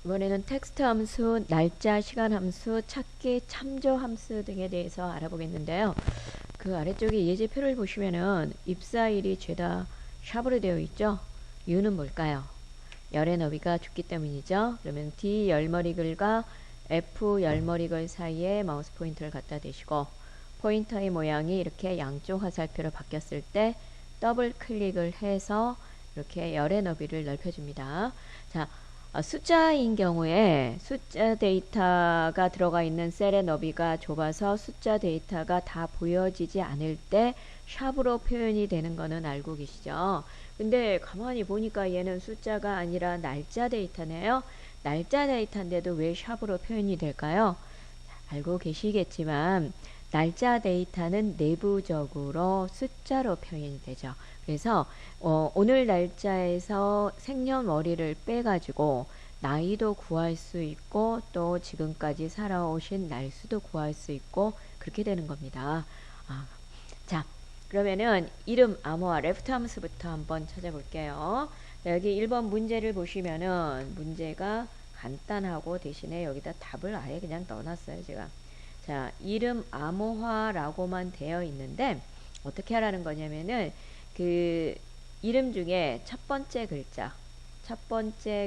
이번에는 텍스트 함수, 날짜, 시간 함수, 찾기, 참조 함수 등에 대해서 알아보겠는데요. 그 아래쪽에 예제표를 보시면은 입사일이 죄다 샵으로 되어 있죠. 이유는 뭘까요? 열의 너비가 좁기 때문이죠. 그러면 D 열머리글과 F 열머리글 사이에 마우스 포인터를 갖다 대시고 포인터의 모양이 이렇게 양쪽 화살표로 바뀌었을 때 더블 클릭을 해서 이렇게 열의 너비를 넓혀줍니다. 자, 숫자인 경우에 숫자 데이터가 들어가 있는 셀의 너비가 좁아서 숫자 데이터가 다 보여지지 않을 때 샵으로 표현이 되는 거는 알고 계시죠? 근데 가만히 보니까 얘는 숫자가 아니라 날짜 데이터네요. 날짜 데이터인데도 왜 샵으로 표현이 될까요? 알고 계시겠지만 날짜 데이터는 내부적으로 숫자로 표현이 되죠. 그래서 오늘 날짜에서 생년월일을 빼가지고 나이도 구할 수 있고 또 지금까지 살아오신 날수도 구할 수 있고 그렇게 되는 겁니다. 자, 그러면은 이름 암호화 레프트 함수부터 한번 찾아볼게요. 여기 1번 문제를 보시면은 문제가 간단하고 대신에 여기다 답을 아예 그냥 넣어놨어요, 제가. 자, 이름 암호화라고만 되어 있는데 어떻게 하라는 거냐면은 그 이름 중에 첫 번째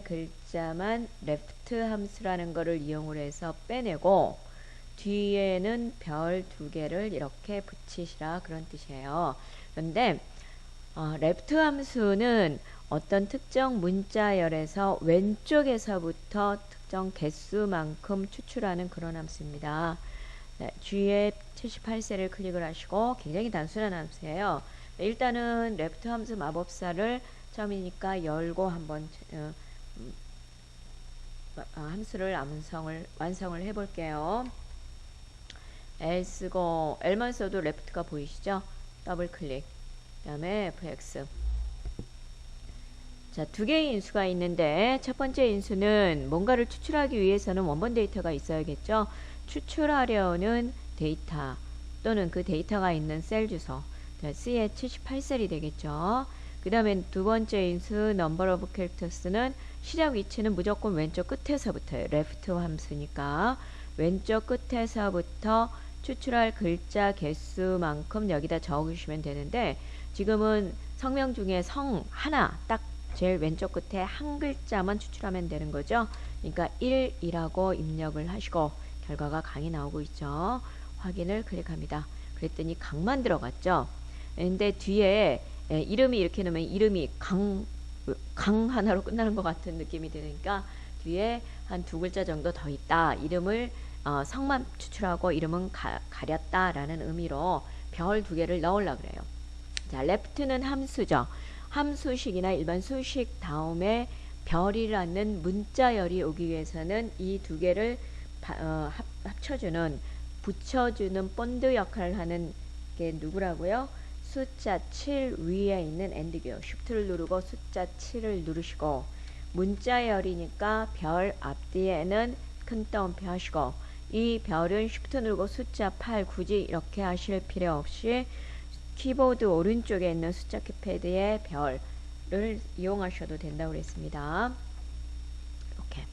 글자만 레프트 함수라는 거를 이용을 해서 빼내고 뒤에는 별 2개를 이렇게 붙이시라 그런 뜻이에요. 그런데 레프트 함수는 어떤 특정 문자열에서 왼쪽에서부터 특정 개수만큼 추출하는 그런 함수입니다. 네, G에 78셀을 클릭을 하시고 굉장히 단순한 함수예요. 네, 일단은 레프트 함수 마법사를 처음이니까 열고 한번 함수를 완성을 해볼게요. L 쓰고 L만 써도 레프트가 보이시죠? 더블 클릭. 그 다음에 fx. 자, 2개의 인수가 있는데 첫 번째 인수는 뭔가를 추출하기 위해서는 원본 데이터가 있어야겠죠. 추출하려는 데이터 또는 그 데이터가 있는 셀 주소. C에 78셀이 되겠죠. 그 다음에 두 번째 인수 number of characters는 시작 위치는 무조건 왼쪽 끝에서부터예요. left 함수니까 왼쪽 끝에서부터 추출할 글자 개수만큼 여기다 적으시면 되는데 지금은 성명 중에 성 하나 딱 제일 왼쪽 끝에 한 글자만 추출하면 되는 거죠. 그러니까 1이라고 입력을 하시고 결과가 강이 나오고 있죠. 확인을 클릭합니다. 그랬더니 강만 들어갔죠. 근데 뒤에 이름이 이렇게 넣으면 이름이 강 하나로 끝나는 것 같은 느낌이 드니까 뒤에 한 2글자 정도 더 있다. 이름을 성만 추출하고 이름은 가렸다 라는 의미로 별 2개를 넣으려고 그래요. 자, left는 함수죠. 함수식이나 일반 수식 다음에 별이라는 문자열이 오기 위해서는 이 2개를 합쳐주는 붙여주는 본드 역할을 하는 게 누구라고요? 숫자 7 위에 있는 엔드기어 쉬프트를 누르고 숫자 7을 누르시고 문자열이니까 별 앞뒤에는 큰 따옴표 하시고 이 별은 쉬프트 누르고 숫자 8 굳이 이렇게 하실 필요 없이 키보드 오른쪽에 있는 숫자 키패드의 별을 이용하셔도 된다고 그랬습니다. 이렇게.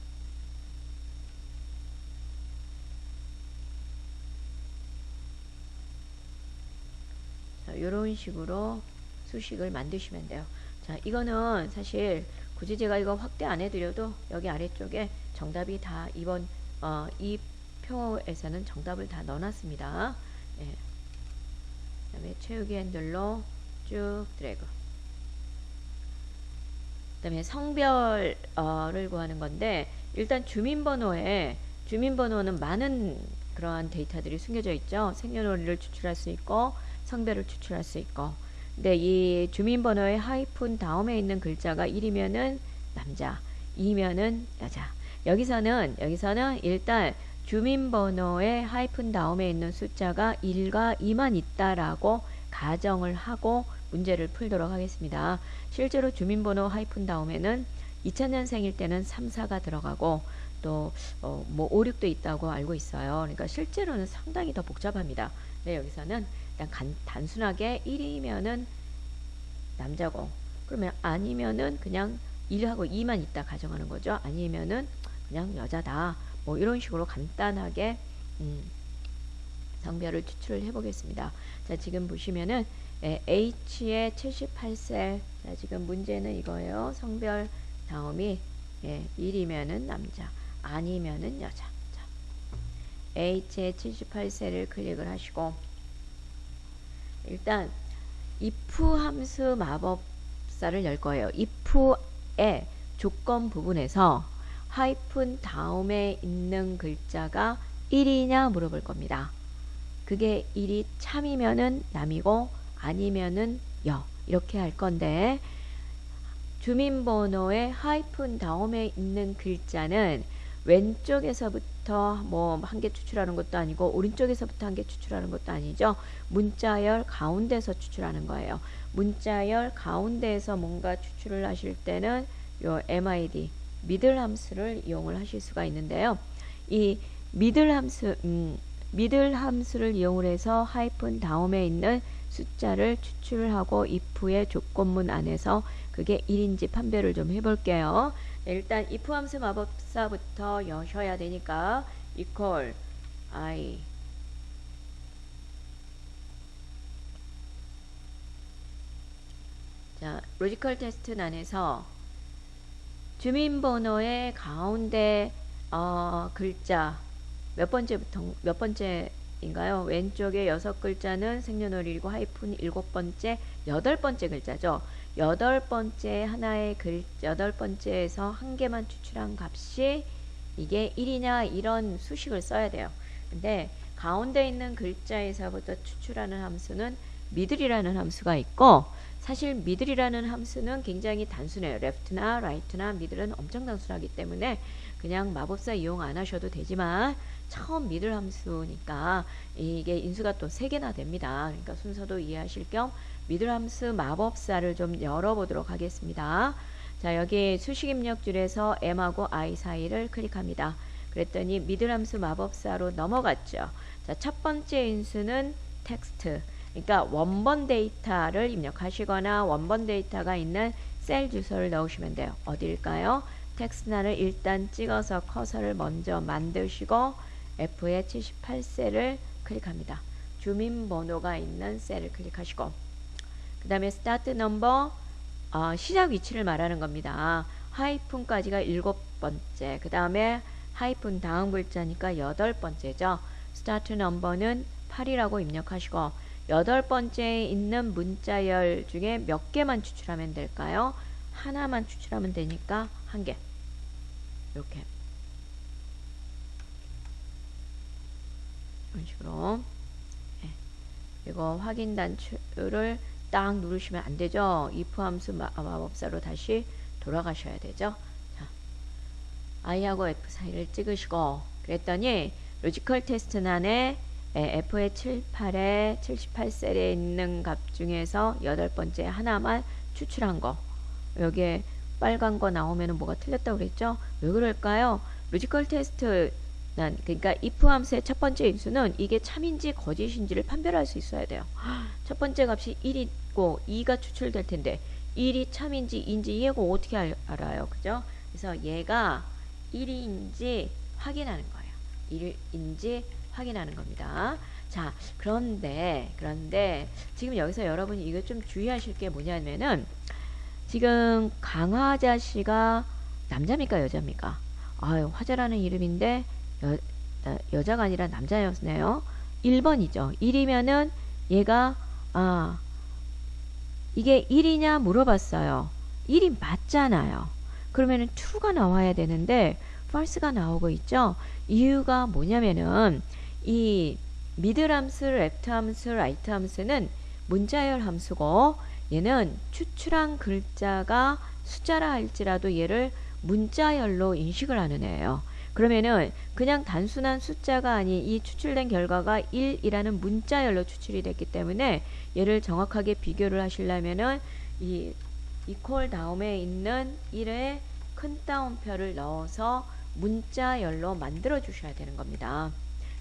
자, 이런 식으로 수식을 만드시면 돼요. 자, 이거는 사실 굳이 제가 이거 확대 안 해드려도 여기 아래쪽에 정답이 다 이번 이 표에서는 정답을 다 넣어놨습니다. 예. 그 다음에 채우기 핸들로 쭉 드래그. 그 다음에 성별을 구하는 건데 일단 주민번호는 많은 그러한 데이터들이 숨겨져 있죠. 생년월일을 추출할 수 있고 성별을 추출할 수 있고 근데 이 주민번호의 하이픈 다음에 있는 글자가 1이면은 남자 2면은 여자 여기서는 일단 주민번호의 하이픈 다음에 있는 숫자가 1과 2만 있다라고 가정을 하고 문제를 풀도록 하겠습니다. 실제로 주민번호 하이픈 다음에는 2000년생일 때는 3, 4가 들어가고 또 뭐 5, 6도 있다고 알고 있어요. 그러니까 실제로는 상당히 더 복잡합니다. 네, 여기서는 그냥 단순하게 1이면은 남자고 그러면 아니면은 그냥 1하고 2만 있다 가정하는 거죠. 아니면은 그냥 여자다. 뭐 이런 식으로 간단하게 성별을 추출을 해보겠습니다. 자, 지금 보시면은 H의 78셀. 자, 지금 문제는 이거예요. 성별 다음이 1이면은 남자, 아니면은 여자. 자, H의 78셀을 클릭을 하시고 일단 if 함수 마법사를 열 거예요. if의 조건 부분에서 하이픈 다음에 있는 글자가 1이냐 물어볼 겁니다. 그게 1이 참이면은 남이고 아니면은 여 이렇게 할 건데 주민번호의 하이픈 다음에 있는 글자는 왼쪽에서부터 뭐 한 개 추출하는 것도 아니고 오른쪽에서부터 한 개 추출하는 것도 아니죠. 문자열 가운데서 추출하는 거예요. 문자열 가운데에서 뭔가 추출을 하실 때는 요 MID 미들 함수를 이용을 하실 수가 있는데요. 이 미들 함수를 이용을 해서 하이픈 다음에 있는 숫자를 추출하고 if의 조건문 안에서 그게 1인지 판별을 좀 해볼게요. 일단 if 함수 마법사부터 여셔야 되니까 equal I 자, 로지컬 테스트 안에서 주민번호의 가운데 글자 몇 번째인가요? 왼쪽에 6글자는 생년월일이고 하이픈 7번째, 8번째 글자죠. 8번째에서 한 개만 추출한 값이 이게 1이냐 이런 수식을 써야 돼요. 근데 가운데 있는 글자에서부터 추출하는 함수는 미들이라는 함수가 있고 사실 미들이라는 함수는 굉장히 단순해요. left나 right나 미들은 엄청 단순하기 때문에 그냥 마법사 이용 안 하셔도 되지만 처음 미들 함수니까 이게 인수가 또 3개나 됩니다. 그러니까 순서도 이해하실 겸 미들 함수 마법사를 좀 열어보도록 하겠습니다. 자, 여기 수식 입력줄에서 m하고 i 사이를 클릭합니다. 그랬더니 미들 함수 마법사로 넘어갔죠. 자, 첫 번째 인수는 텍스트. 그러니까 원본 데이터를 입력하시거나 원본 데이터가 있는 셀 주소를 넣으시면 돼요. 어디일까요? 텍스트란을 일단 찍어서 커서를 먼저 만드시고 F의 78셀을 클릭합니다. 주민번호가 있는 셀을 클릭하시고 그 다음에 스타트 넘버 시작 위치를 말하는 겁니다. 하이픈까지가 7번째 그 다음에 하이픈 다음 글자니까 8번째죠. 스타트 넘버는 8이라고 입력하시고 8번째에 있는 문자열 중에 몇 개만 추출하면 될까요? 하나만 추출하면 되니까 한 개. 이렇게. 이런 식으로. 네. 이거 확인 단추를 딱 누르시면 안 되죠. if 함수 마법사로 다시 돌아가셔야 되죠. 자, i하고 f 사이를 찍으시고 그랬더니 로지컬 테스트란에 F의 78에 78셀에 있는 값 중에서 8번째 하나만 추출한 거. 여기에 빨간 거 나오면 뭐가 틀렸다고 그랬죠? 왜 그럴까요? 로지컬 테스트 그러니까 if 함수의 첫 번째 인수는 이게 참인지 거짓인지를 판별할 수 있어야 돼요. 첫 번째 값이 1이고 2가 추출될 텐데 1이 참인지 인지 얘가 어떻게 알아요? 그죠? 그래서 얘가 1인지 확인하는 거예요. 1인지 확인하는 겁니다. 자, 그런데 지금 여기서 여러분이 이거 좀 주의하실 게 뭐냐면은 지금 강화자 씨가 남자입니까 여자입니까? 아유, 화자라는 이름인데 여자가 아니라 남자였네요. 1번이죠. 1이면은 얘가 이게 1이냐 물어봤어요. 1이 맞잖아요. 그러면은 2가 나와야 되는데 false가 나오고 있죠. 이유가 뭐냐면은 이 미들 함수, 레프트 함수, 라이트 함수는 문자열 함수고 얘는 추출한 글자가 숫자라 할지라도 얘를 문자열로 인식을 하는 애예요. 그러면은 그냥 단순한 숫자가 아닌 이 추출된 결과가 1이라는 문자열로 추출이 됐기 때문에 얘를 정확하게 비교를 하시려면은 이 equal 다음에 있는 1에 큰 따옴표를 넣어서 문자열로 만들어 주셔야 되는 겁니다.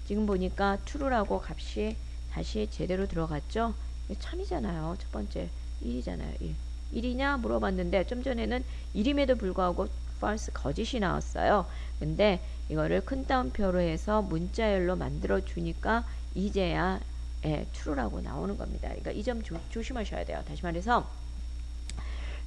지금 보니까 true라고 값이 다시 제대로 들어갔죠? 참이잖아요. 첫 번째 1이잖아요. 1. 1이냐 물어봤는데 좀 전에는 1임에도 불구하고 false, 거짓이 나왔어요. 근데 이거를 큰 따옴표로 해서 문자열로 만들어 주니까 이제야 true라고 나오는 겁니다. 그러니까 이 점 조심하셔야 돼요. 다시 말해서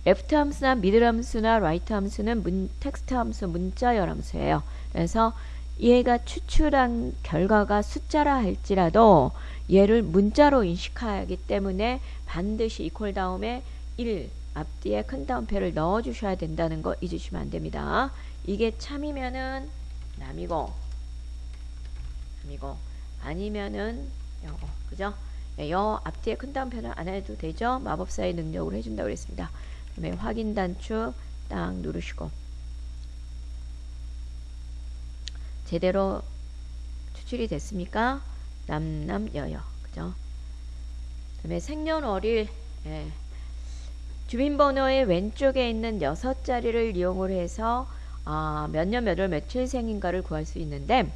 left 함수나 middle 함수나 right 함수는 텍스트 함수, 문자열 함수예요. 그래서 얘가 추출한 결과가 숫자라 할지라도 얘를 문자로 인식하기 때문에 반드시 이퀄 다음에 1 앞뒤에 큰 따옴표를 넣어 주셔야 된다는 거 잊으시면 안 됩니다. 이게 참이면은 남이고 아니면은 여거, 그죠? 여 앞뒤에 큰 따옴표는 안 해도 되죠? 마법사의 능력으로 해준다고 그랬습니다. 그다음에 확인 단추 딱 누르시고 제대로 추출이 됐습니까? 남여여, 그죠? 그다음에 생년월일, 주민번호의 왼쪽에 있는 6자리를 이용을 해서 몇 년 몇 월 며칠생인가를 구할 수 있는데,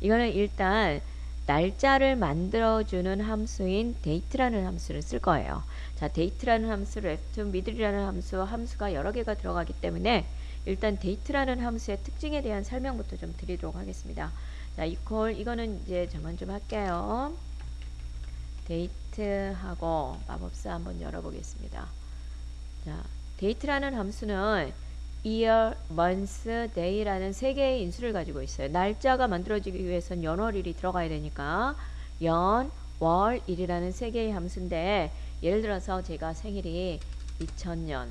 이거는 일단 날짜를 만들어주는 함수인 date라는 함수를 쓸 거예요. 자, date라는 함수, left, middle이라는 함수가 여러 개가 들어가기 때문에 일단 date라는 함수의 특징에 대한 설명부터 좀 드리도록 하겠습니다. 자, 이거는 이제 저만 좀 할게요. date하고 마법사 한번 열어보겠습니다. 자, date라는 함수는 year, month, day라는 세 개의 인수를 가지고 있어요. 날짜가 만들어지기 위해선 연월일이 들어가야 되니까 연, 월, 일이라는 세 개의 함수인데, 예를 들어서 제가 생일이 2000년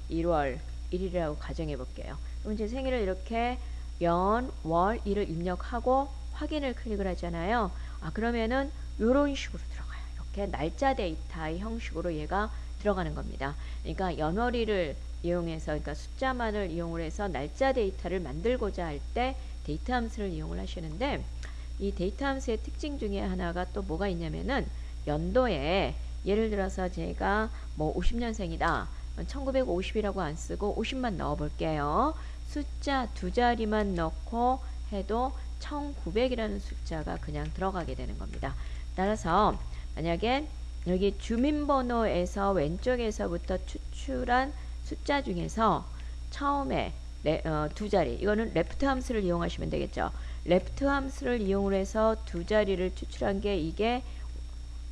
1월 1일이라고 가정해 볼게요. 그럼 제 생일을 이렇게 연, 월, 일을 입력하고 확인을 클릭을 하잖아요. 그러면은 이런 식으로 들어가요. 이렇게 날짜 데이터의 형식으로 얘가 들어가는 겁니다. 그러니까 연월일을 이용해서, 그러니까 숫자만을 이용을 해서 날짜 데이터를 만들고자 할 때 데이터 함수를 이용을 하시는데, 이 데이터 함수의 특징 중에 하나가 또 뭐가 있냐면은 연도에, 예를 들어서 제가 뭐 50년생이다. 1950이라고 안 쓰고 50만 넣어 볼게요. 숫자 두 자리만 넣고 해도 1900이라는 숫자가 그냥 들어가게 되는 겁니다. 따라서 만약에 여기 주민번호에서 왼쪽에서부터 추출한 숫자 중에서 처음에 두 자리, 이거는 레프트 함수를 이용하시면 되겠죠. 레프트 함수를 이용해서 두 자리를 추출한 게 이게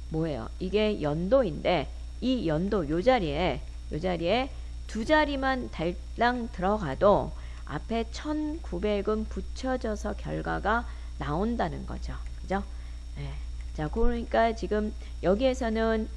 뭐예요? 이게 연도인데, 이 연도 요 자리에 두 자리만 달랑 들어가도 앞에 1900은 붙여져서 결과가 나온다는 거죠. 그죠? 네. 자, 그러니까 지금 여기에서는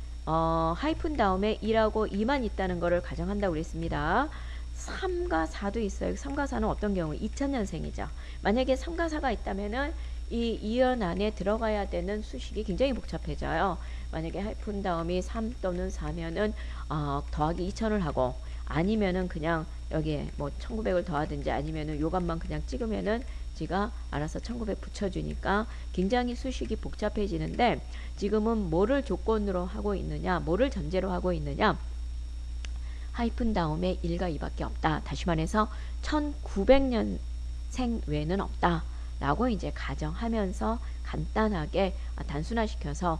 하이픈 다음에 2라고 2만 있다는 거를 가정한다고 그랬습니다. 3과 4도 있어요. 3과 4는 어떤 경우? 2000년생이죠. 만약에 3과 4가 있다면은 이 이연 안에 들어가야 되는 수식이 굉장히 복잡해져요. 만약에 하이픈 다음이 3 또는 4면은 더하기 2000을 하고, 아니면은 그냥 여기에 뭐 1900을 더하든지 아니면은 요것만 그냥 찍으면은 지가 알아서 1900 붙여주니까 굉장히 수식이 복잡해지는데, 지금은 뭐를 조건으로 하고 있느냐, 뭐를 전제로 하고 있느냐, 하이픈 다음에 1과 2밖에 없다. 다시 말해서 1900년생 외에는 없다 라고 이제 가정하면서 간단하게 단순화시켜서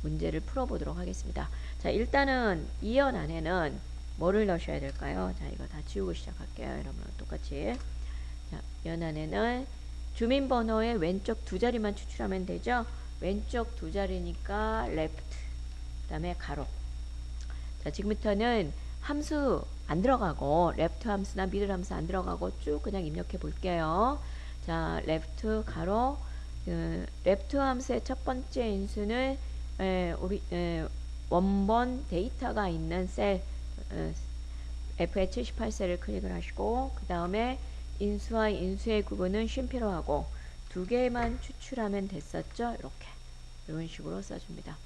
문제를 풀어보도록 하겠습니다. 자, 일단은 이연 안에는 뭐를 넣으셔야 될까요? 자, 이거 다 지우고 시작할게요. 여러분 똑같이. 자, 연 안에는 주민번호의 왼쪽 두 자리만 추출하면 되죠. 왼쪽 두 자리니까 left, 그 다음에 가로. 자, 지금부터는 함수 안 들어가고, left 함수나 middle 함수 안 들어가고 쭉 그냥 입력해 볼게요. 자, left 가로, left 함수의 첫 번째 인수는 우리 원본 데이터가 있는 셀 F78셀을 클릭을 하시고, 그 다음에 인수와 인수의 구분은 쉼표로 하고 두 개만 추출하면 됐었죠. 이렇게 이런 식으로 써줍니다.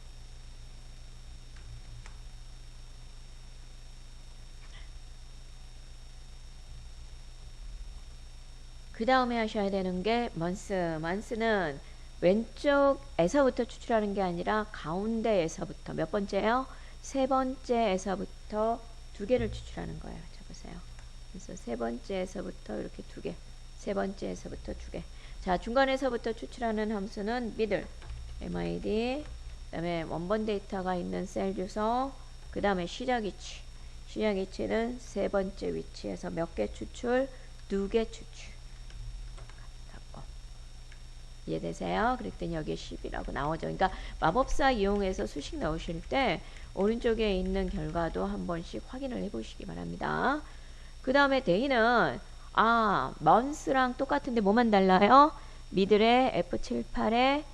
그 다음에 하셔야 되는 게 month는 왼쪽에서부터 추출하는 게 아니라 가운데에서부터, 몇 번째요? 세 번째에서부터 두 개를 추출하는 거예요. 자, 보세요. 그래서 세 번째에서부터 이렇게 두 개, 세 번째에서부터 두 개. 자, 중간에서부터 추출하는 함수는 middle, MID, 그 다음에 원본 데이터가 있는 셀 주소, 그 다음에 시작 위치. 시장 위치는 세 번째 위치에서 몇 개 추출? 2개 추출. 갖고. 이해되세요? 그랬더니 여기에 10이라고 나오죠. 그러니까 마법사 이용해서 수식 넣으실 때 오른쪽에 있는 결과도 한 번씩 확인을 해보시기 바랍니다. 그 다음에 데이는 month랑 똑같은데 뭐만 달라요? 미들의 F78에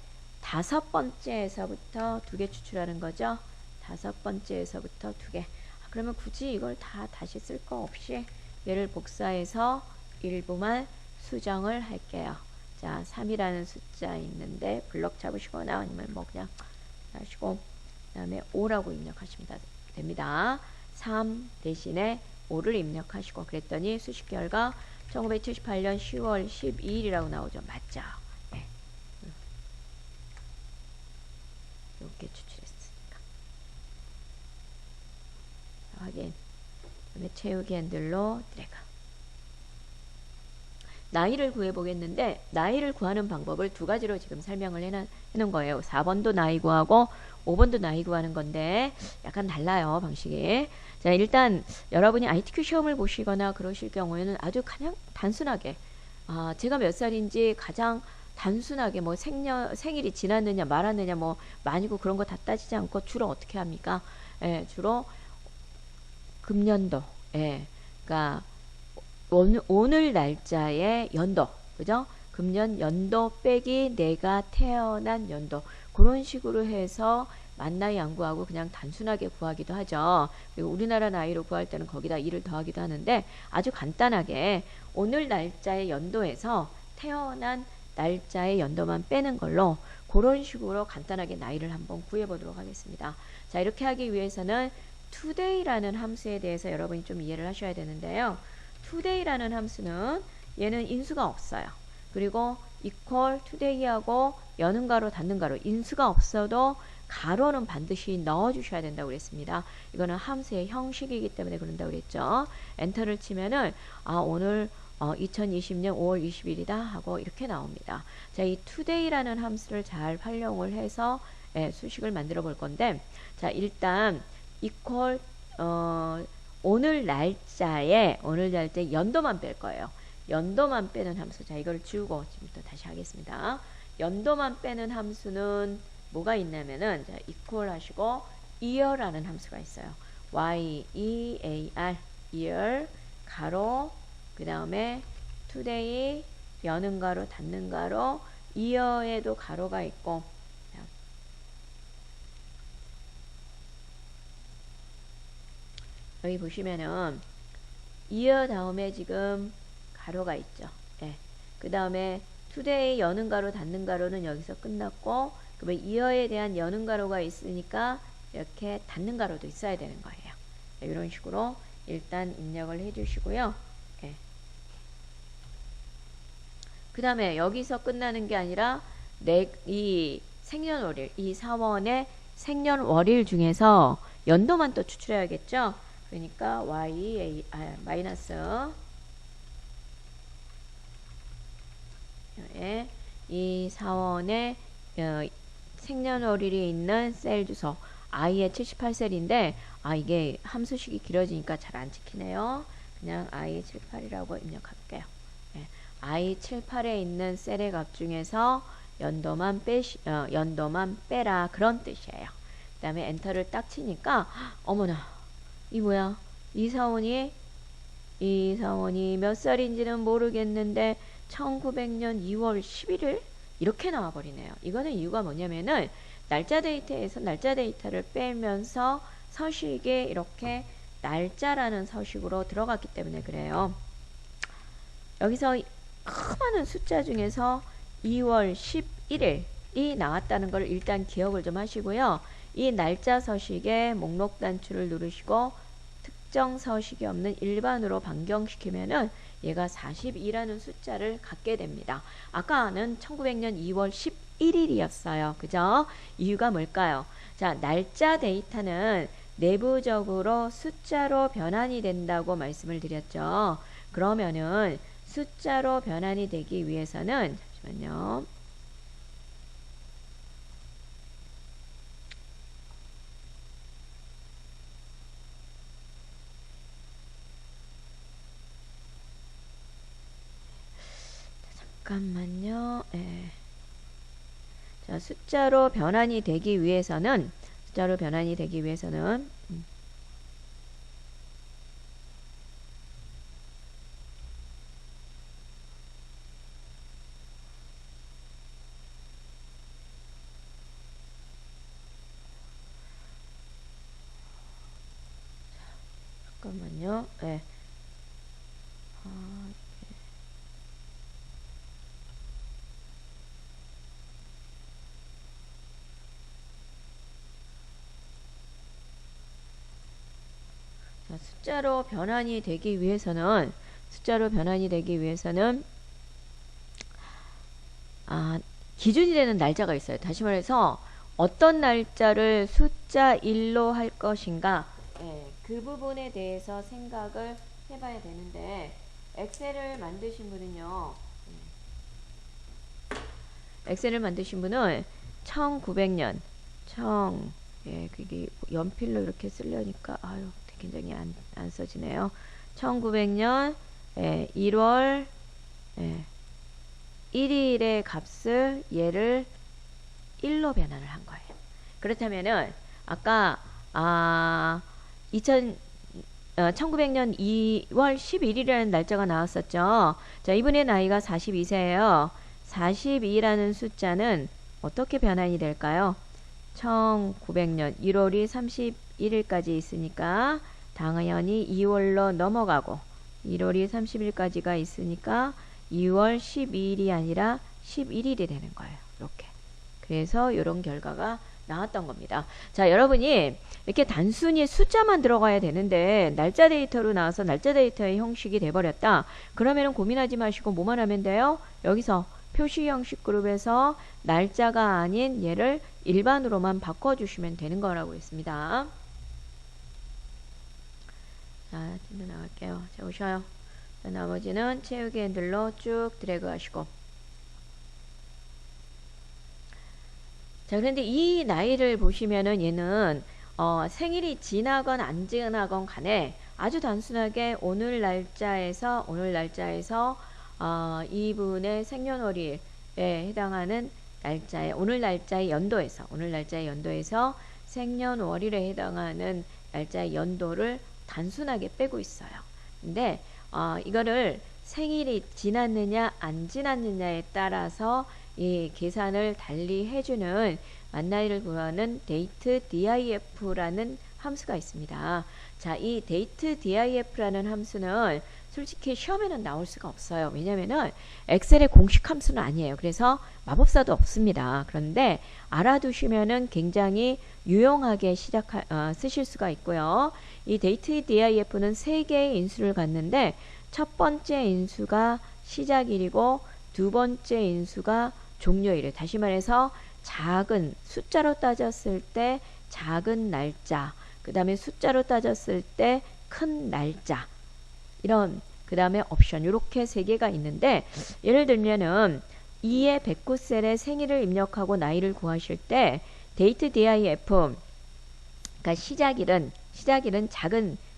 다섯 번째에서부터 2개 추출하는 거죠. 다섯 번째에서부터 2개. 그러면 굳이 이걸 다 다시 쓸 거 없이 얘를 복사해서 일부만 수정을 할게요. 자, 3이라는 숫자 있는데 블럭 잡으시거나 아니면 뭐 그냥 하시고 그 다음에 5라고 입력하시면 됩니다. 3 대신에 5를 입력하시고 그랬더니 수식 결과 1978년 10월 12일이라고 나오죠. 맞죠? 네. 이렇게 추출했으니까. 확인. 그다음에 채우기 핸들로 드래그. 나이를 구해보겠는데 나이를 구하는 방법을 두 가지로 지금 설명을 해놓은 거예요. 4번도 나이 구하고 5번도 나이 구하는 건데 약간 달라요, 방식이. 자, 일단 여러분이 ITQ 시험을 보시거나 그러실 경우에는 아주 그냥 단순하게 제가 몇 살인지 가장 단순하게 뭐 생일이 지났느냐 말았느냐 뭐 만이고 그런 거 다 따지지 않고 주로 어떻게 합니까? 주로 금년도, 그러니까 오늘 날짜의 연도, 그죠? 금년 연도 빼기 내가 태어난 연도, 그런 식으로 해서 만 나이 안 구하고 그냥 단순하게 구하기도 하죠. 그리고 우리나라 나이로 구할 때는 거기다 2를 더하기도 하는데 아주 간단하게 오늘 날짜의 연도에서 태어난 날짜의 연도만 빼는 걸로 그런 식으로 간단하게 나이를 한번 구해보도록 하겠습니다. 자, 이렇게 하기 위해서는 today라는 함수에 대해서 여러분이 좀 이해를 하셔야 되는데요. today라는 함수는 얘는 인수가 없어요. 그리고 equal today하고 여는 가로 닫는 가로 인수가 없어도 가로는 반드시 넣어주셔야 된다고 그랬습니다. 이거는 함수의 형식이기 때문에 그런다고 그랬죠. 엔터를 치면은 오늘 2020년 5월 20일이다 하고 이렇게 나옵니다. 자, 이 today라는 함수를 잘 활용을 해서 수식을 만들어 볼 건데, 자, 일단 equal 오늘 날짜에 연도만 뺄 거예요. 연도만 빼는 함수. 자, 이걸 지우고 지금부터 다시 하겠습니다. 연도만 빼는 함수는 뭐가 있냐면은, 자, equal 하시고 year라는 함수가 있어요. year, year, 가로, 그 다음에 today, 여는 가로, 닫는 가로, year에도 가로가 있고, 여기 보시면은 year 다음에 지금 가로가 있죠. 그 다음에 today 여는 가로 닫는 가로는 여기서 끝났고, 그러면 year에 대한 여는 가로가 있으니까 이렇게 닫는 가로도 있어야 되는 거예요. 이런 식으로 일단 입력을 해주시고요. 그 다음에 여기서 끝나는 게 아니라 이 생년월일, 이 사원의 생년월일 중에서 연도만 또 추출해야겠죠. 그러니까 마이너스 이 사원의 생년월일이 있는 셀 주소 i의 78셀인데 이게 함수식이 길어지니까 잘 안 찍히네요. 그냥 i78이라고 입력할게요. i78에 있는 셀의 값 중에서 연도만 빼라 그런 뜻이에요. 그 다음에 엔터를 딱 치니까 어머나 이 뭐야? 이 사원이 몇 살인지는 모르겠는데 1900년 2월 11일 이렇게 나와버리네요. 이거는 이유가 뭐냐면은 날짜 데이터에서 날짜 데이터를 빼면서 서식에 이렇게 날짜라는 서식으로 들어갔기 때문에 그래요. 여기서 많은 숫자 중에서 2월 11일이 나왔다는 걸 일단 기억을 좀 하시고요. 이 날짜 서식에 목록 단추를 누르시고 특정 서식이 없는 일반으로 변경시키면은 얘가 42라는 숫자를 갖게 됩니다. 아까는 1900년 2월 11일이었어요. 그죠? 이유가 뭘까요? 자, 날짜 데이터는 내부적으로 숫자로 변환이 된다고 말씀을 드렸죠. 그러면은 숫자로 변환이 되기 위해서는 잠시만요. 잠깐만요. 예. 자, 숫자로 변환이 되기 위해서는 잠깐만요. 예. 자, 숫자로 변환이 되기 위해서는 기준이 되는 날짜가 있어요. 다시 말해서 어떤 날짜를 숫자 1로 할 것인가, 예, 그 부분에 대해서 생각을 해봐야 되는데, 엑셀을 만드신 분은요, 엑셀을 만드신 분은 1900년 예, 그게 연필로 이렇게 쓰려니까 아유 굉장히 안 써지네요. 1900년 1월 1일의 값을 얘를 1로 변환을 한 거예요. 그렇다면은 아까 1900년 2월 11일이라는 날짜가 나왔었죠. 자, 이분의 나이가 42세예요. 42라는 숫자는 어떻게 변환이 될까요? 1900년 1월이 31일까지 있으니까 당연히 2월로 넘어가고, 1월이 30일까지가 있으니까 2월 12일이 아니라 11일이 되는 거예요. 이렇게. 그래서 이런 결과가 나왔던 겁니다. 자, 여러분이 이렇게 단순히 숫자만 들어가야 되는데 날짜 데이터로 나와서 날짜 데이터의 형식이 돼버렸다. 그러면은 고민하지 마시고 뭐만 하면 돼요? 여기서 표시 형식 그룹에서 날짜가 아닌 얘를 일반으로만 바꿔주시면 되는 거라고 했습니다. 자, 뒤로 나갈게요. 자, 오셔요. 자, 나머지는 채우기 핸들로 쭉 드래그 하시고. 자, 그런데 이 나이를 보시면은 얘는 생일이 지나건 안 지나건 간에 아주 단순하게 오늘 날짜에서 이분의 생년월일에 해당하는 날짜에 오늘 날짜의 연도에서 생년월일에 해당하는 날짜의 연도를 단순하게 빼고 있어요. 근데 이거를 생일이 지났느냐 안 지났느냐에 따라서 이 계산을 달리 해주는 만나이를 구하는 date diff라는 함수가 있습니다. 자, 이 date diff라는 함수는 솔직히 시험에는 나올 수가 없어요. 왜냐면은 엑셀의 공식 함수는 아니에요. 그래서 마법사도 없습니다. 그런데 알아두시면은 굉장히 유용하게 쓰실 수가 있고요. 이 date diff는 3개의 인수를 갖는데 첫 번째 인수가 시작일이고 두 번째 인수가 종료일이에요. 다시 말해서 작은 숫자로 따졌을 때 작은 날짜, 그 다음에 숫자로 따졌을 때 큰 날짜, 이런 그 다음에 옵션, 이렇게 3개가 있는데 예를 들면은 2의 109셀에 생일을 입력하고 나이를 구하실 때 date diff, 그러니까 시작일은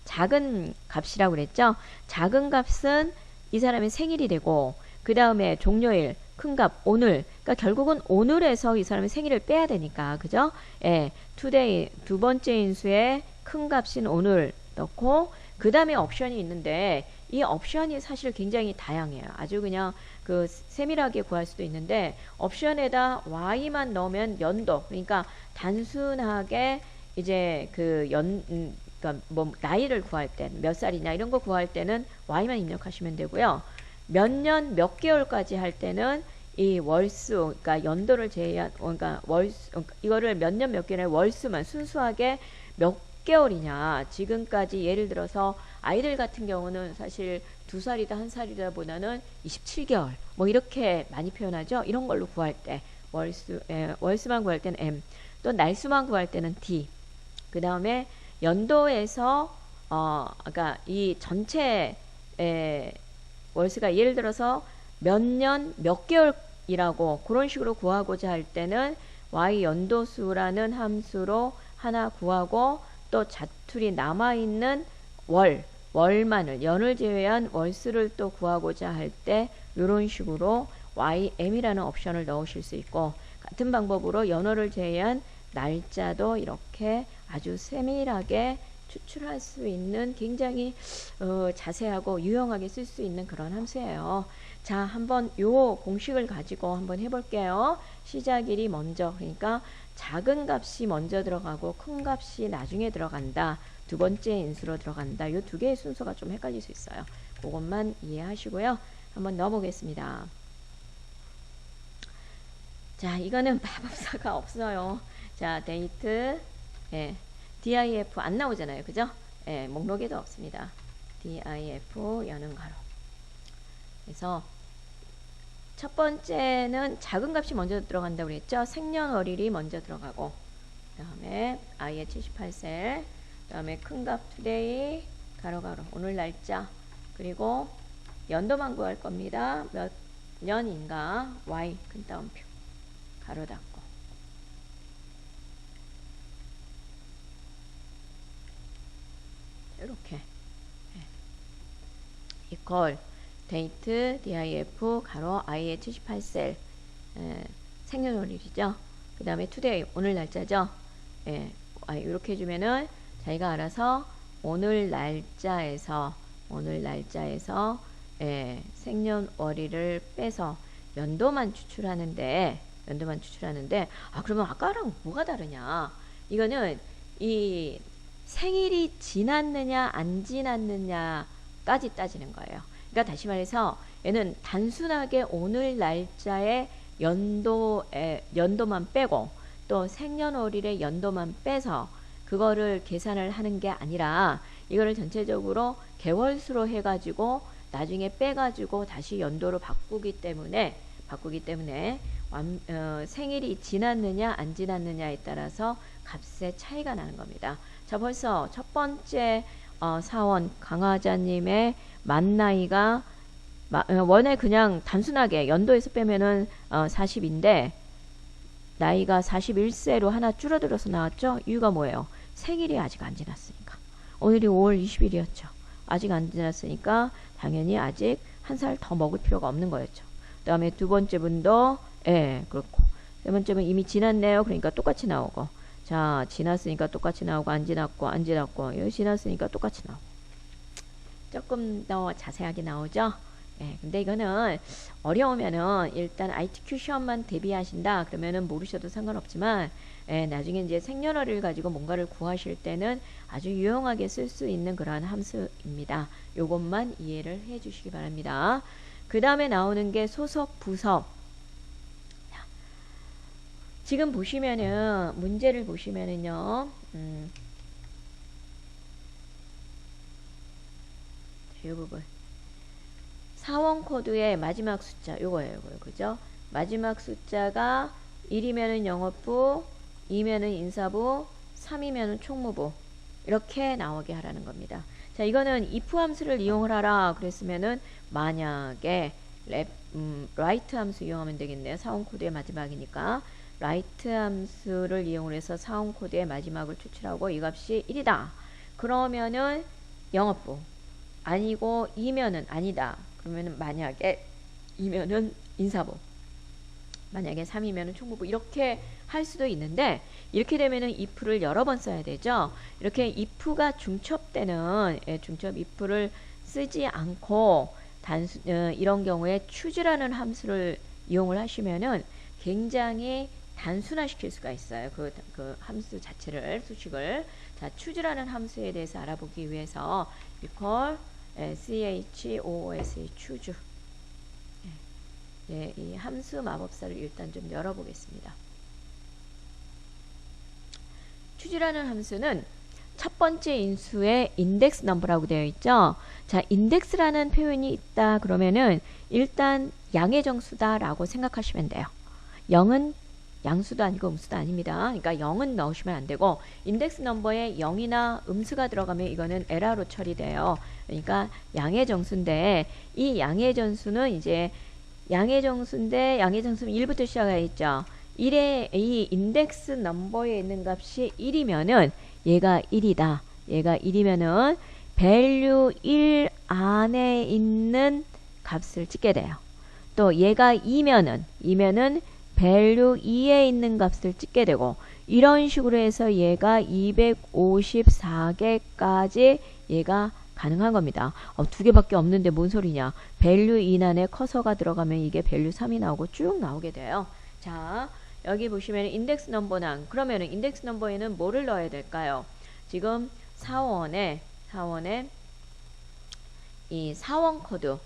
작은 값이라고 그랬죠. 작은 값은 이 사람의 생일이 되고, 그 다음에 종료일 큰 값 오늘, 그러니까 결국은 오늘에서 이 사람의 생일을 빼야 되니까, 그죠? 예, today 두 번째 인수에 큰 값인 오늘 넣고, 그 다음에 옵션이 있는데 이 옵션이 사실 굉장히 다양해요. 아주 그냥 그 세밀하게 구할 수도 있는데 옵션에다 y만 넣으면 연도, 그러니까 단순하게 이제 그러니까 뭐 나이를 구할 때 몇 살이냐 이런 거 구할 때는 y만 입력하시면 되고요. 몇 년 몇 개월까지 할 때는 이 월수, 그러니까 연도를 제외한, 그러니까 월수, 이거를 몇 년 몇 개월의 월수만 순수하게 몇 개월이냐. 지금까지 예를 들어서 아이들 같은 경우는 사실 2살이다 1살이다 보다는 27개월 뭐 이렇게 많이 표현하죠. 이런 걸로 구할 때 월수만 구할 때는 M, 또 날수만 구할 때는 D. 그 다음에 연도에서 그러니까 이 전체 월수가 예를 들어서 몇 년 몇 개월이라고 그런 식으로 구하고자 할 때는 y 연도수라는 함수로 하나 구하고, 또 자투리 남아있는 월만을, 연을 제외한 월수를 또 구하고자 할 때 이런 식으로 ym이라는 옵션을 넣으실 수 있고, 같은 방법으로 연호를 제외한 날짜도 이렇게 아주 세밀하게 추출할 수 있는 굉장히 자세하고 유용하게 쓸 수 있는 그런 함수예요. 자, 한번 요 공식을 가지고 한번 해볼게요. 시작일이 먼저, 그러니까 작은 값이 먼저 들어가고 큰 값이 나중에 들어간다. 두 번째 인수로 들어간다. 요 두 개의 순서가 좀 헷갈릴 수 있어요. 그것만 이해하시고요. 한번 넣어보겠습니다. 자, 이거는 마법사가 없어요. 자, 데이트, DIF 안 나오잖아요. 그죠? 목록에도 없습니다. DIF 여는 가로. 그래서 첫 번째는 작은 값이 먼저 들어간다고 그랬죠. 생년월일이 먼저 들어가고, 그 다음에 I의 78셀, 그 다음에 큰 값 today, 가로 오늘 날짜, 그리고 연도만 구할 겁니다. 몇 년인가, Y 큰 따옴표, 가로 닫고. 이렇게 이퀄 데이트 div 가로 i의 78셀 생년월일이죠. 그 다음에 today 오늘 날짜죠. 이렇게 해주면은 자기가 알아서 오늘 날짜에서 생년월일을 빼서 연도만 추출하는데 그러면 아까랑 뭐가 다르냐? 이거는 이 생일이 지났느냐 안 지났느냐까지 따지는 거예요. 그러니까 다시 말해서 얘는 단순하게 오늘 날짜의 연도만 빼고 또 생년월일의 연도만 빼서 그거를 계산을 하는 게 아니라 이거를 전체적으로 개월수로 해가지고 나중에 빼가지고 다시 연도로 바꾸기 때문에 생일이 지났느냐 안 지났느냐에 따라서 값의 차이가 나는 겁니다. 자, 벌써 첫 번째 사원 강화자님의 만 나이가 원래 그냥 단순하게 연도에서 빼면은 40인데 나이가 41세로 하나 줄어들어서 나왔죠. 이유가 뭐예요? 생일이 아직 안 지났으니까. 오늘이 5월 20일이었죠. 아직 안 지났으니까 당연히 아직 한 살 더 먹을 필요가 없는 거였죠. 그 다음에 두 번째 분도 그렇고, 세 번째 분 이미 지났네요. 그러니까 똑같이 나오고, 자, 지났으니까 똑같이 나오고, 안 지났고, 여기 지났으니까 똑같이 나오고. 조금 더 자세하게 나오죠. 근데 이거는 어려우면은 일단 ITQ 시험만 대비하신다 그러면은 모르셔도 상관없지만, 나중에 이제 생년월일 가지고 뭔가를 구하실 때는 아주 유용하게 쓸 수 있는 그러한 함수입니다. 요것만 이해를 해 주시기 바랍니다. 그 다음에 나오는 게 소속 부서. 지금 보시면은 문제를 보시면은요, 이 부분 사원 코드의 마지막 숫자 요거예요. 그죠? 마지막 숫자가 1이면은 영업부, 2면은 인사부, 3이면은 총무부 이렇게 나오게 하라는 겁니다. 자, 이거는 if 함수를 이용을 하라 그랬으면은 만약에 write 함수 이용하면 되겠네요. 사원 코드의 마지막이니까 write 함수를 이용을 해서 사원 코드의 마지막을 추출하고 이 값이 1이다. 그러면은 영업부 아니고 2면은 아니다. 그러면은 만약에 2면은 인사부, 만약에 3이면은 총무부 이렇게 할 수도 있는데 이렇게 되면은 if를 여러 번 써야 되죠. 이렇게 if가 중첩되는 중첩 if를 쓰지 않고 이런 경우에 choose라는 함수를 이용을 하시면은 굉장히 단순화시킬 수가 있어요. 그 함수 자체를 수식을. 자, choose라는 함수에 대해서 알아보기 위해서 equal choose choose 이 함수 마법사를 일단 좀 열어보겠습니다. choose라는 함수는 첫 번째 인수의 인덱스 넘버라고 되어 있죠. 자, 인덱스라는 표현이 있다 그러면은 일단 양의 정수다라고 생각하시면 돼요. 0은 양수도 아니고 음수도 아닙니다. 그러니까 0은 넣으시면 안 되고 인덱스 넘버에 0이나 음수가 들어가면 이거는 에러로 처리돼요. 그러니까 양의 정수인데 이 양의 정수는 이제 양의 정수인데 양의 정수는 1부터 시작해 있죠. 1의 이 인덱스 넘버에 있는 값이 1이면은 얘가 1이다. 얘가 1이면은 value 1 안에 있는 값을 찍게 돼요. 또 얘가 2면은 value 2에 있는 값을 찍게 되고, 이런 식으로 해서 얘가 254개까지 얘가 가능한 겁니다. 두 개밖에 없는데 뭔 소리냐. value 2 안에 커서가 들어가면 이게 value 3이 나오고 쭉 나오게 돼요. 자, 여기 보시면 인덱스 넘버란, 그러면은 인덱스 넘버에는 뭐를 넣어야 될까요? 지금 사원의 이 사원 코드의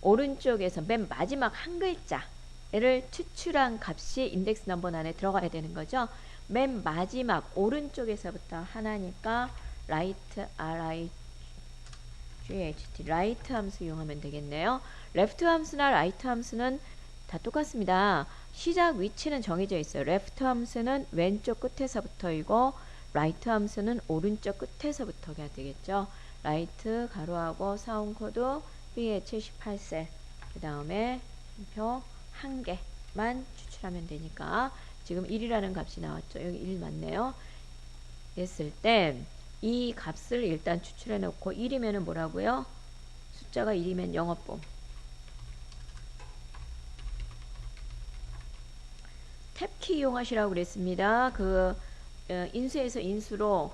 오른쪽에서 맨 마지막 한 글자를 추출한 값이 인덱스 넘버 안에 들어가야 되는 거죠. 맨 마지막 오른쪽에서부터 하나니까 right, r-i-g-h-t, right 함수 이용하면 되겠네요. left 함수나 right 함수는 다 똑같습니다. 시작 위치는 정해져 있어요. left 함수는 왼쪽 끝에서부터이고 right 함수는 오른쪽 끝에서부터가 되겠죠. right 가로하고 사원 코드 B의 78셀, 그 다음에 표 한 개만 추출하면 되니까 지금 1이라는 값이 나왔죠. 여기 1 맞네요. 했을 때 이 값을 일단 추출해 놓고 1이면은 뭐라고요? 숫자가 1이면 영어봉. 탭키 이용하시라고 그랬습니다. 그 인수에서 인수로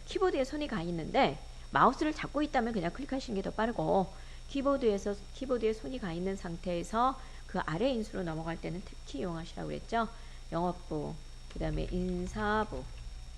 키보드에 손이 가 있는데 마우스를 잡고 있다면 그냥 클릭하시는 게 더 빠르고, 키보드에 손이 가 있는 상태에서 그 아래 인수로 넘어갈 때는 탭키 이용하시라고 그랬죠. 영업부, 그 다음에 인사부,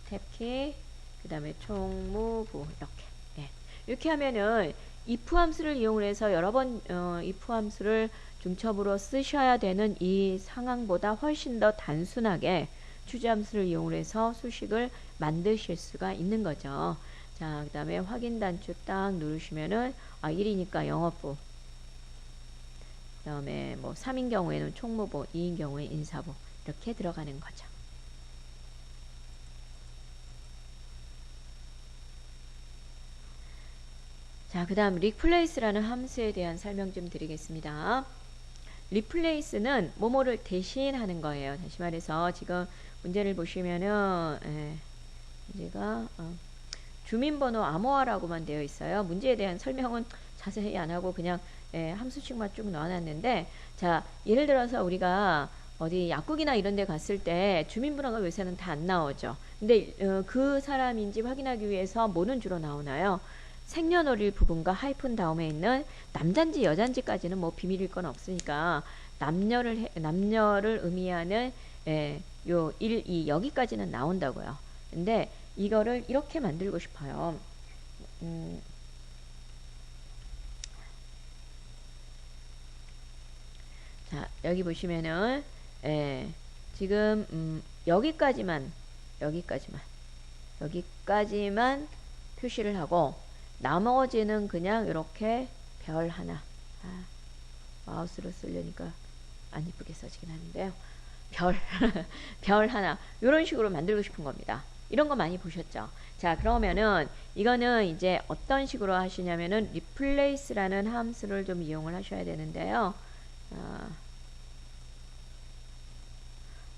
탭키, 그 다음에 총무부, 이렇게. 예. 이렇게 하면은 if 함수를 이용을 해서 여러 번 if 함수를 중첩으로 쓰셔야 되는 이 상황보다 훨씬 더 단순하게 추지함수를 이용을 해서 수식을 만드실 수가 있는 거죠. 자, 그 다음에 확인 단추 딱 누르시면은 1이니까 영업부, 그 다음에 뭐 3인 경우에는 총무부, 2인 경우에 인사부, 이렇게 들어가는 거죠. 자, 그 다음 replace라는 함수에 대한 설명 좀 드리겠습니다. replace는 뭐뭐를 대신하는 거예요. 다시 말해서 지금 문제를 보시면은 문제가 주민번호 암호화라고만 되어 있어요. 문제에 대한 설명은 자세히 안 하고 그냥 함수식만 쭉 넣어놨는데, 자, 예를 들어서 우리가 어디 약국이나 이런 데 갔을 때 주민번호가 요새는 다 안 나오죠. 근데 그 사람인지 확인하기 위해서 뭐는 주로 나오나요? 생년월일 부분과 하이픈 다음에 있는 남잔지 여잔지까지는 뭐 비밀일 건 없으니까 남녀를 의미하는 요 1, 2 여기까지는 나온다고요. 근데 이거를 이렇게 만들고 싶어요. 자, 여기 보시면은 지금 여기까지만 표시를 하고 나머지는 그냥 이렇게 별 하나, 마우스로 쓰려니까 안 이쁘게 써지긴 하는데요. 별 하나, 이런 식으로 만들고 싶은 겁니다. 이런 거 많이 보셨죠? 자, 그러면은 이거는 이제 어떤 식으로 하시냐면은 replace라는 함수를 좀 이용을 하셔야 되는데요.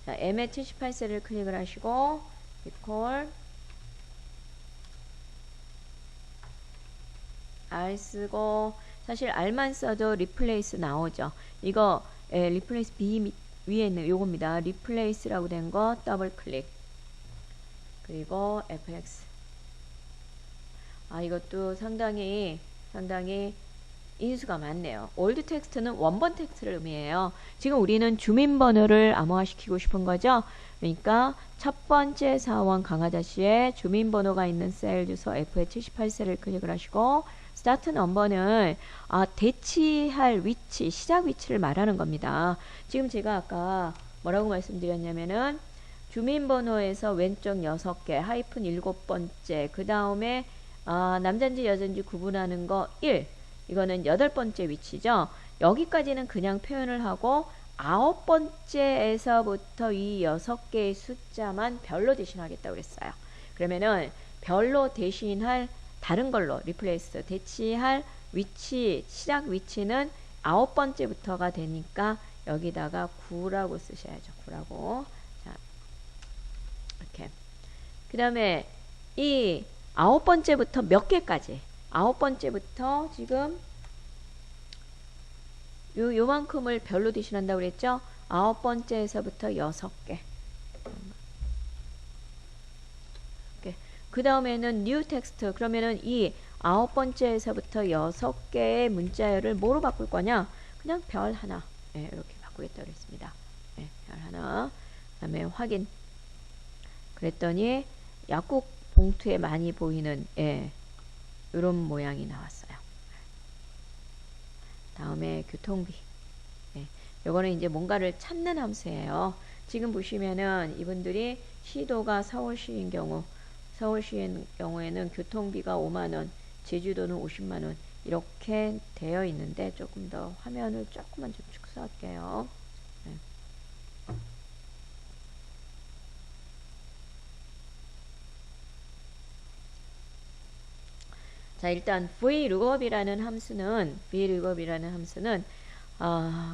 자, M의 78셀을 클릭을 하시고 recall R 쓰고, 사실 R만 써도 replace 나오죠. 이거 replace B 위에 있는 요겁니다. replace라고 된 거 더블 클릭, 그리고 fx. 이것도 상당히 인수가 많네요. 올드 텍스트는 원본 텍스트를 의미해요. 지금 우리는 주민번호를 암호화시키고 싶은 거죠. 그러니까 첫 번째 사원 강아자씨의 주민번호가 있는 셀 주소 F의 78셀을 클릭을 하시고, 스타트 넘버는 대치할 위치, 시작 위치를 말하는 겁니다. 지금 제가 아까 뭐라고 말씀드렸냐면은 주민번호에서 왼쪽 6개, 하이픈 7번째, 그 다음에 남잔지 여잔지 구분하는 거 1, 이거는 8번째 위치죠. 여기까지는 그냥 표현을 하고 9번째에서부터 이 6개의 숫자만 별로 대신하겠다고 그랬어요. 그러면은 별로 대신할 다른 걸로 리플레이스 대치할 위치, 시작 위치는 9번째부터가 되니까 여기다가 9라고 쓰셔야죠. 9라고. 자, 이렇게. 그 다음에 이 9번째부터 몇 개까지? 9번째부터 지금 요만큼을 별로 대신한다고 그랬죠? 9번째에서부터 6개. 그 다음에는 new text. 그러면은 이 9번째에서부터 6개의 문자열을 뭐로 바꿀 거냐? 그냥 별 하나. 예, 이렇게 바꾸겠다고 그랬습니다. 예, 별 하나. 그 다음에 확인. 그랬더니 약국 봉투에 많이 보이는 이런 모양이 나왔어요. 다음에 교통비. 요거는 이제 뭔가를 찾는 함수예요. 지금 보시면은 이분들이 시도가 서울시인 경우에는 교통비가 5만원, 제주도는 50만원 이렇게 되어 있는데 조금 더 화면을 조금만 좀 축소할게요. 자, 일단 vlookup이라는 함수는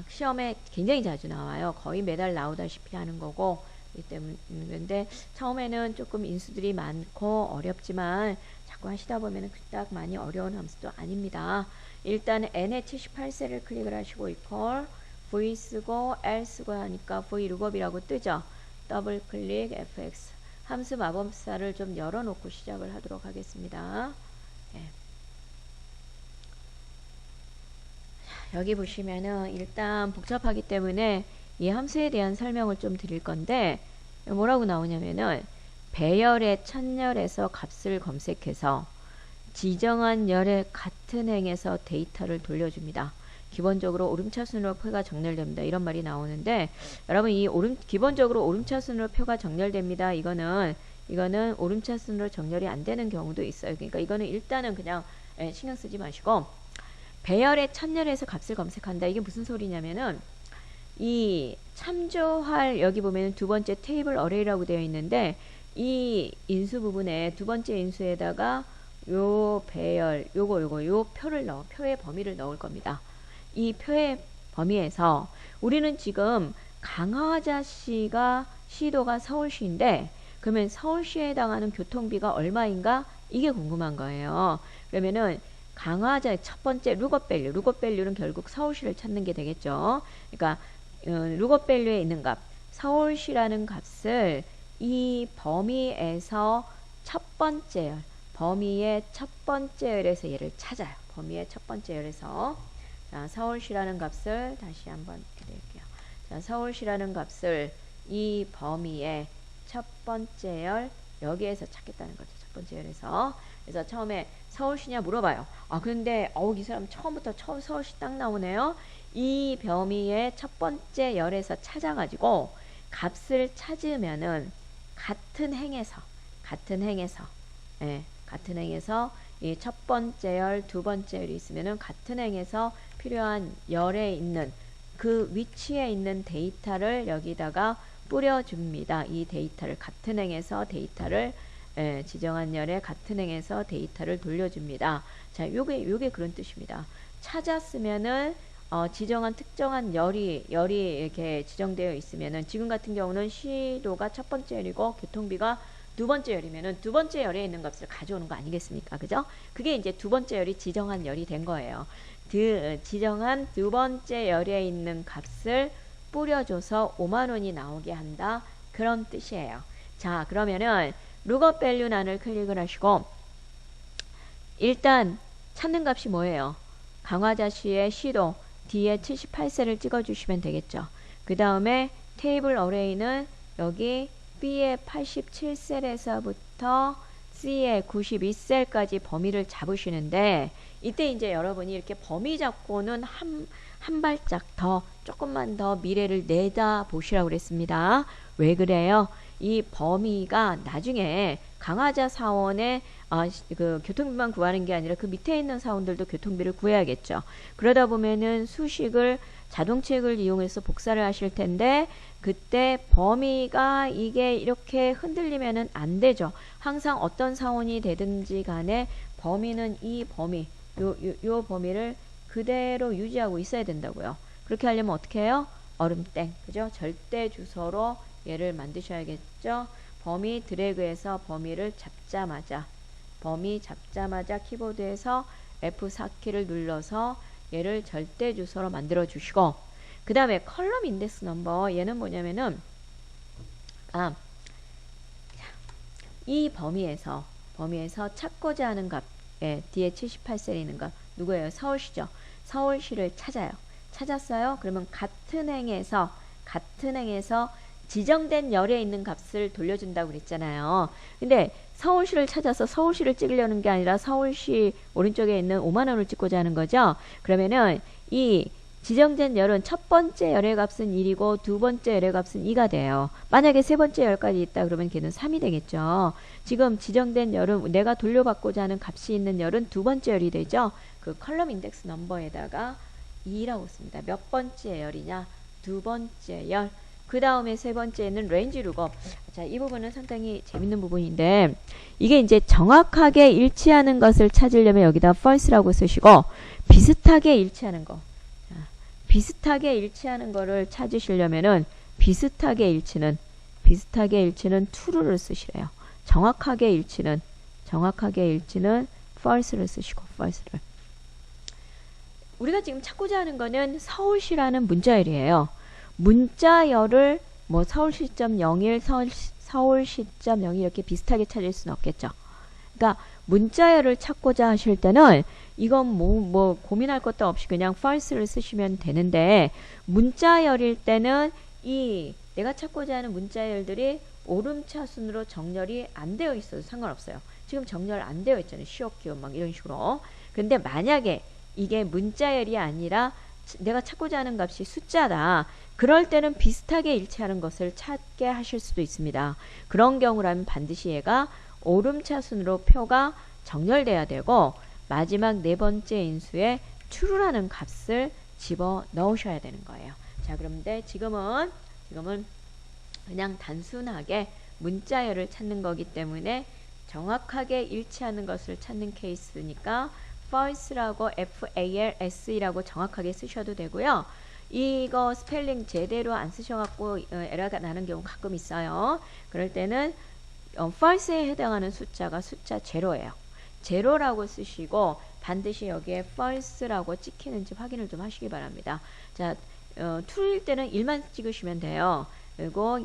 시험에 굉장히 자주 나와요. 거의 매달 나오다시피 하는 거고, 이 때문에 처음에는 조금 인수들이 많고 어렵지만 자꾸 하시다 보면은 그닥 많이 어려운 함수도 아닙니다. 일단 n의 78셀을 클릭을 하시고 equal v 쓰고 l 쓰고 하니까 vlookup이라고 뜨죠. 더블 클릭 fx 함수 마법사를 좀 열어놓고 시작을 하도록 하겠습니다. 여기 보시면은 일단 복잡하기 때문에 이 함수에 대한 설명을 좀 드릴 건데 뭐라고 나오냐면은 배열의 첫열에서 값을 검색해서 지정한 열의 같은 행에서 데이터를 돌려줍니다. 기본적으로 오름차순으로 표가 정렬됩니다. 이런 말이 나오는데 여러분 이 기본적으로 오름차순으로 표가 정렬됩니다. 이거는 오름차순으로 정렬이 안 되는 경우도 있어요. 그러니까 이거는 일단은 그냥 신경 쓰지 마시고 배열의 첫열에서 값을 검색한다. 이게 무슨 소리냐면은 이 참조할 여기 보면 두 번째 테이블 어레이라고 되어 있는데 이 인수 부분에 두 번째 인수에다가 요 배열 요 표의 범위를 넣을 겁니다. 이 표의 범위에서 우리는 지금 강화자시가 시도가 서울시인데 그러면 서울시에 해당하는 교통비가 얼마인가? 이게 궁금한 거예요. 그러면은 강화자의 첫 번째 룩업밸류는 결국 서울시를 찾는 게 되겠죠. 그러니까 룩업밸류에 있는 값, 서울시라는 값을 이 범위에서 범위의 첫 번째 열에서 얘를 찾아요. 범위의 첫 번째 열에서 자, 서울시라는 값을 다시 한번 해드릴게요. 자, 서울시라는 값을 이 범위의 첫 번째 열 여기에서 찾겠다는 거죠. 첫 번째 열에서. 그래서 처음에 서울시냐 물어봐요. 아 근데 이 사람 처음부터 서울시 딱 나오네요. 이 범위의 첫 번째 열에서 찾아가지고 값을 찾으면은 같은 행에서 이 첫 번째 열, 두 번째 열이 있으면은 같은 행에서 필요한 열에 있는 그 위치에 있는 데이터를 여기다가 뿌려줍니다. 이 데이터를 같은 행에서 데이터를 지정한 열에 같은 행에서 데이터를 돌려줍니다. 자, 요게 그런 뜻입니다. 찾았으면은 지정한 특정한 열이 이렇게 지정되어 있으면은 지금 같은 경우는 시도가 첫 번째 열이고 교통비가 두 번째 열이면은 두 번째 열에 있는 값을 가져오는 거 아니겠습니까? 그죠? 그게 이제 두 번째 열이 지정한 열이 된 거예요. 지정한 두 번째 열에 있는 값을 뿌려줘서 5만 원이 나오게 한다. 그런 뜻이에요. 자, 그러면은 룩업 밸류란을 클릭을 하시고 일단 찾는 값이 뭐예요? 강화자시의 시도 D에 78셀을 찍어주시면 되겠죠. 그 다음에 테이블 어레이는 여기 B의 87셀에서부터 C의 92셀까지 범위를 잡으시는데 이때 이제 여러분이 이렇게 범위 잡고는 한 발짝 더 조금만 더 미래를 내다 보시라고 그랬습니다. 왜 그래요? 이 범위가 나중에 강화자 사원의 그 교통비만 구하는 게 아니라 그 밑에 있는 사원들도 교통비를 구해야겠죠. 그러다 보면은 수식을 자동책을 이용해서 복사를 하실 텐데 그때 범위가 이게 이렇게 흔들리면은 안 되죠. 항상 어떤 사원이 되든지 간에 범위는 이 범위 요 범위를 그대로 유지하고 있어야 된다고요. 그렇게 하려면 어떻게 해요? 얼음땡 그죠? 절대 주소로 얘를 만드셔야겠죠. 범위 드래그해서 범위 잡자마자 키보드에서 F4키를 눌러서 얘를 절대 주소로 만들어 주시고, 그 다음에 컬럼 인덱스 넘버, 얘는 뭐냐면은 이 범위에서 찾고자 하는 값, 뒤에 78셀 있는 거 누구예요? 서울시죠. 서울시를 찾아요. 찾았어요? 그러면 같은 행에서 지정된 열에 있는 값을 돌려준다고 그랬잖아요. 근데 서울시를 찾아서 서울시를 찍으려는 게 아니라 서울시 오른쪽에 있는 5만 원을 찍고자 하는 거죠. 그러면은 이 지정된 열은 첫 번째 열의 값은 1이고 두 번째 열의 값은 2가 돼요. 만약에 세 번째 열까지 있다 그러면 걔는 3이 되겠죠. 지금 지정된 열은 내가 돌려받고자 하는 값이 있는 열은 두 번째 열이 되죠. 그 컬럼 인덱스 넘버에다가 2라고 씁니다. 몇 번째 열이냐? 두 번째 열. 그 다음에 세 번째는 레인지 룩업. 자, 이 부분은 상당히 재밌는 부분인데, 이게 이제 정확하게 일치하는 것을 찾으려면 여기다 false라고 쓰시고, 비슷하게 일치하는 거. 자, 비슷하게 일치하는 거를 찾으시려면은, 비슷하게 일치는 true를 쓰시래요. 정확하게 일치는 false를 쓰시고, false를. 우리가 지금 찾고자 하는 거는 서울시라는 문자열이에요. 문자열을 뭐 서울시.01, 서울시.02 이렇게 비슷하게 찾을 수는 없겠죠. 그러니까 문자열을 찾고자 하실 때는 이건 뭐 고민할 것도 없이 그냥 false를 쓰시면 되는데, 문자열일 때는 이 내가 찾고자 하는 문자열들이 오름차순으로 정렬이 안 되어 있어도 상관없어요. 지금 정렬 안 되어 있잖아요. 시옷, 기옷 막 이런 식으로. 근데 만약에 이게 문자열이 아니라 내가 찾고자 하는 값이 숫자다. 그럴 때는 비슷하게 일치하는 것을 찾게 하실 수도 있습니다. 그런 경우라면 반드시 얘가 오름차순으로 표가 정렬돼야 되고, 마지막 네 번째 인수에 true라는 값을 집어 넣으셔야 되는 거예요. 자, 그런데 지금은 그냥 단순하게 문자열을 찾는 거기 때문에 정확하게 일치하는 것을 찾는 케이스니까 false라고 false라고 정확하게 쓰셔도 되고요. 이거 스펠링 제대로 안 쓰셔갖고 에러가 나는 경우 가끔 있어요. 그럴 때는 false에 해당하는 숫자가 숫자 제로예요. 제로라고 쓰시고 반드시 여기에 false라고 찍히는지 확인을 좀 하시기 바랍니다. 자, true일 때는 1만 찍으시면 돼요. 그리고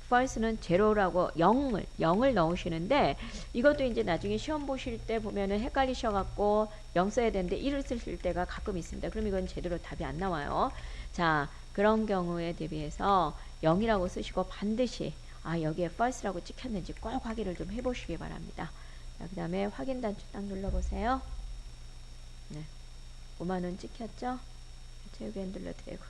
false는 제로라고 0을 넣으시는데, 이것도 이제 나중에 시험 보실 때 보면은 헷갈리셔갖고 0 써야 되는데 1을 쓰실 때가 가끔 있습니다. 그럼 이건 제대로 답이 안 나와요. 자, 그런 경우에 대비해서 0이라고 쓰시고 반드시 여기에 false라고 찍혔는지 꼭 확인을 좀 해보시기 바랍니다. 그 다음에 확인 단추 딱 눌러보세요. 네, 5만원 찍혔죠? 채우기 핸들러 되고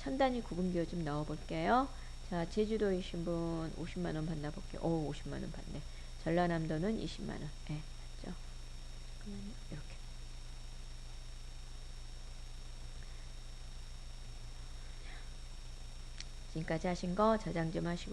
천단위 구분기호 좀 넣어볼게요. 자, 제주도이신 분 50만원 받나 볼게요. 오, 50만원 받네. 전라남도는 20만원. 네, 맞죠? 잠깐만요. 이렇게. 지금까지 하신 거 저장 좀 하시고